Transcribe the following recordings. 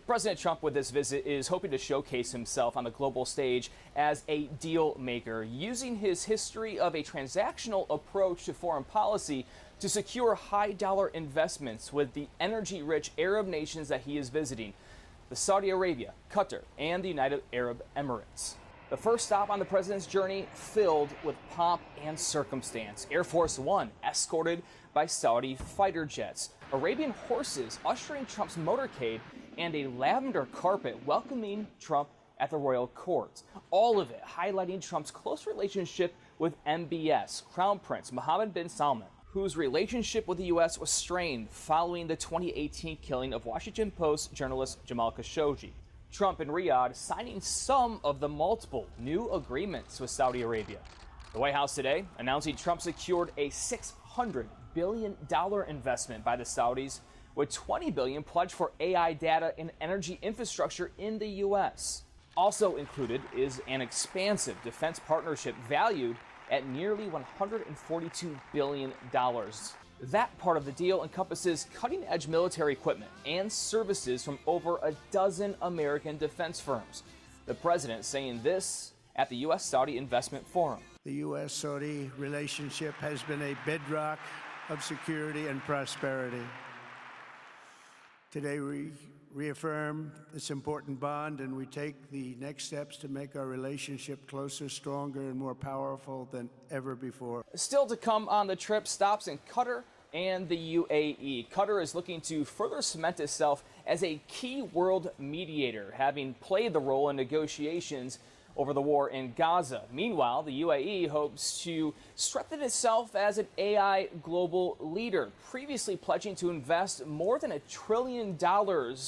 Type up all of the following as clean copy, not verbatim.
President Trump, with this visit, is hoping to showcase himself on the global stage as a deal maker, using his history of a transactional approach to foreign policy to secure high-dollar investments with the energy-rich Arab nations that he is visiting, the Saudi Arabia, Qatar, and the United Arab Emirates. The first stop on the president's journey filled with pomp and circumstance. Air Force One escorted by Saudi fighter jets, Arabian horses ushering Trump's motorcade, and a lavender carpet welcoming Trump at the royal court. All of it highlighting Trump's close relationship with MBS, Crown Prince Mohammed bin Salman, whose relationship with the U.S. was strained following the 2018 killing of Washington Post journalist Jamal Khashoggi. Trump and Riyadh signing some of the multiple new agreements with Saudi Arabia. The White House today announcing Trump secured a $600 billion investment by the Saudis, with $20 billion pledged for AI data and energy infrastructure in the U.S. Also included is an expansive defense partnership valued at nearly $142 billion. That part of the deal encompasses cutting-edge military equipment and services from over a dozen American defense firms. The president saying this at the U.S.-Saudi Investment Forum. The U.S.-Saudi relationship has been a bedrock of security and prosperity. Today we reaffirm this important bond, and we take the next steps to make our relationship closer, stronger, and more powerful than ever before. Still to come on the trip, stops in Qatar and the UAE. Qatar is looking to further cement itself as a key world mediator, having played the role in negotiations over the war in Gaza. Meanwhile, the UAE hopes to strengthen itself as an AI global leader, previously pledging to invest more than $1 trillion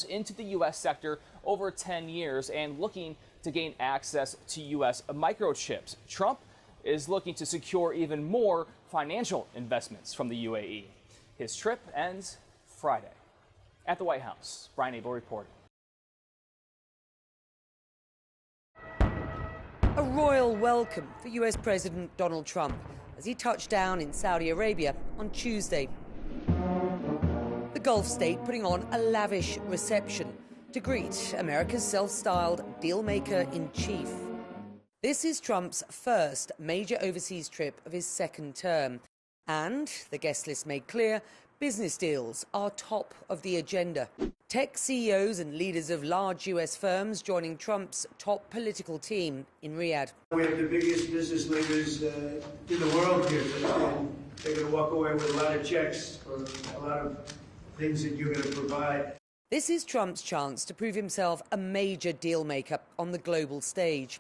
into the U.S. sector over 10 years and looking to gain access to U.S. microchips. Trump is looking to secure even more financial investments from the UAE. His trip ends Friday. At the White House, Brian Abel reporting. A royal welcome for US President Donald Trump as he touched down in Saudi Arabia on Tuesday. The Gulf state putting on a lavish reception to greet America's self-styled deal-maker-in-chief. This is Trump's first major overseas trip of his second term, and, the guest list made clear, business deals are top of the agenda. Tech CEOs and leaders of large US firms joining Trump's top political team in Riyadh. We have the biggest business leaders in the world here, and they're going to walk away with a lot of checks for a lot of things that you're going to provide. This is Trump's chance to prove himself a major deal maker on the global stage.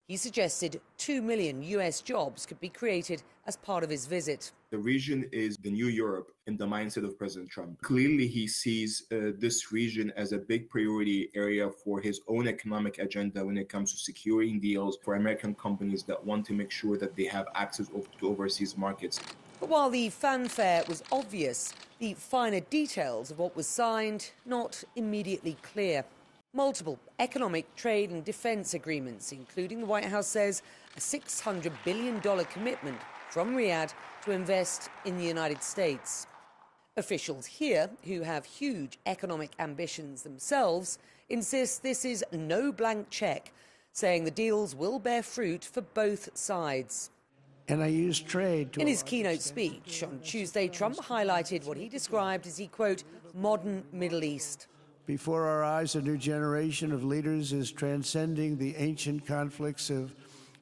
He suggested 2 million US jobs could be created as part of his visit. The region is the new Europe in the mindset of President Trump. Clearly, he sees this region as a big priority area for his own economic agenda when it comes to securing deals for American companies that want to make sure that they have access to overseas markets. But while the fanfare was obvious, the finer details of what was signed not immediately clear. Multiple economic, trade and defense agreements, including, the White House says, a $600 billion commitment from Riyadh to invest in the United States. Officials here, who have huge economic ambitions themselves, insist this is no blank check, saying the deals will bear fruit for both sides. And I use trade to... In his keynote speech on Tuesday, Trump highlighted what he described as the, quote, modern Middle East. Before our eyes, a new generation of leaders is transcending the ancient conflicts of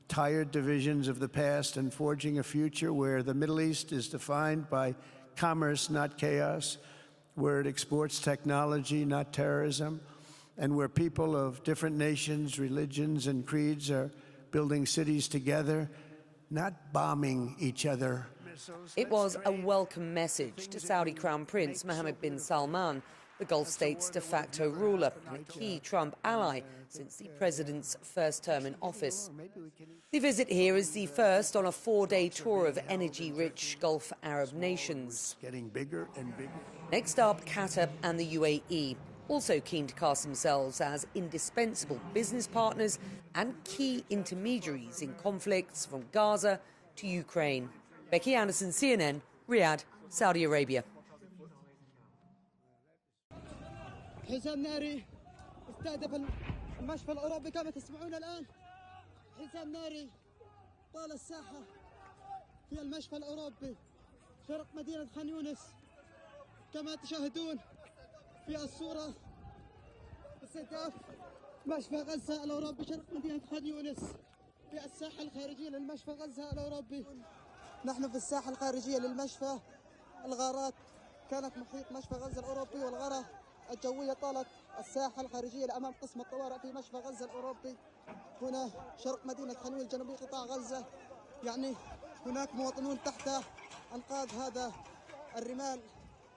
tired divisions of the past and forging a future where the Middle East is defined by commerce, not chaos, where it exports technology, not terrorism, and where people of different nations, religions, and creeds are building cities together, not bombing each other. It was a welcome message to Saudi Crown Prince Mohammed bin Salman, the Gulf state's de facto ruler and a key Trump ally since the president's first term in office. The visit here is the first on a 4-day tour of energy-rich Gulf Arab nations. Getting bigger and bigger. Next up, Qatar and the UAE, also keen to cast themselves as indispensable business partners and key intermediaries in conflicts from Gaza to Ukraine. Becky Anderson, CNN, Riyadh, Saudi Arabia. استهدف المشفى الأوروبي كما تسمعون الآن. حزام ناري طال الساحة في المشفى الأوروبي شرق مدينة خان يونس كما تشاهدون في الصورة. استهداف مشفى غزة الأوروبي شرق مدينة خان يونس في الساحة الخارجية للمشفى غزة الأوروبي. نحن في الساحة الخارجية للمشفى. الغارات كانت محيط مشفى غزة الأوروبي، والغارة الجوية طالت الساحة الخارجية لأمام قسم الطوارئ في مشفى غزة الأوروبي هنا شرق مدينة خان يونس جنوبي قطاع غزة. يعني هناك مواطنون تحت أنقاض هذا الرمال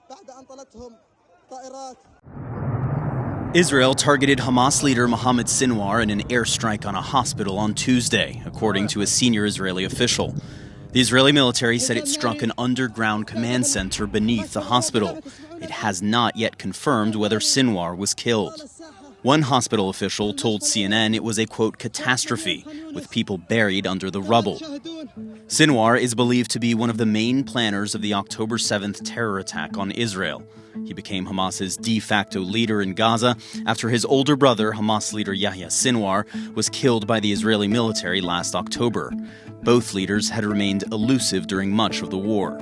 بعد أن طلتهم طائرات. Israel targeted Hamas leader Mohammed Sinwar in an airstrike on a hospital on Tuesday, according to a senior Israeli official. The Israeli military said it struck an underground command center beneath the hospital. It has not yet confirmed whether Sinwar was killed. One hospital official told CNN it was a, quote, catastrophe, with people buried under the rubble. Sinwar is believed to be one of the main planners of the October 7th terror attack on Israel. He became Hamas's de facto leader in Gaza after his older brother, Hamas leader Yahya Sinwar, was killed by the Israeli military last October. Both leaders had remained elusive during much of the war.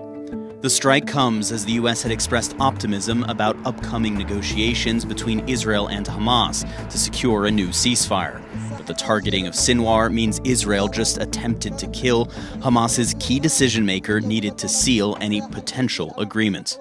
The strike comes as the U.S. had expressed optimism about upcoming negotiations between Israel and Hamas to secure a new ceasefire. But the targeting of Sinwar means Israel just attempted to kill Hamas's key decision-maker needed to seal any potential agreement.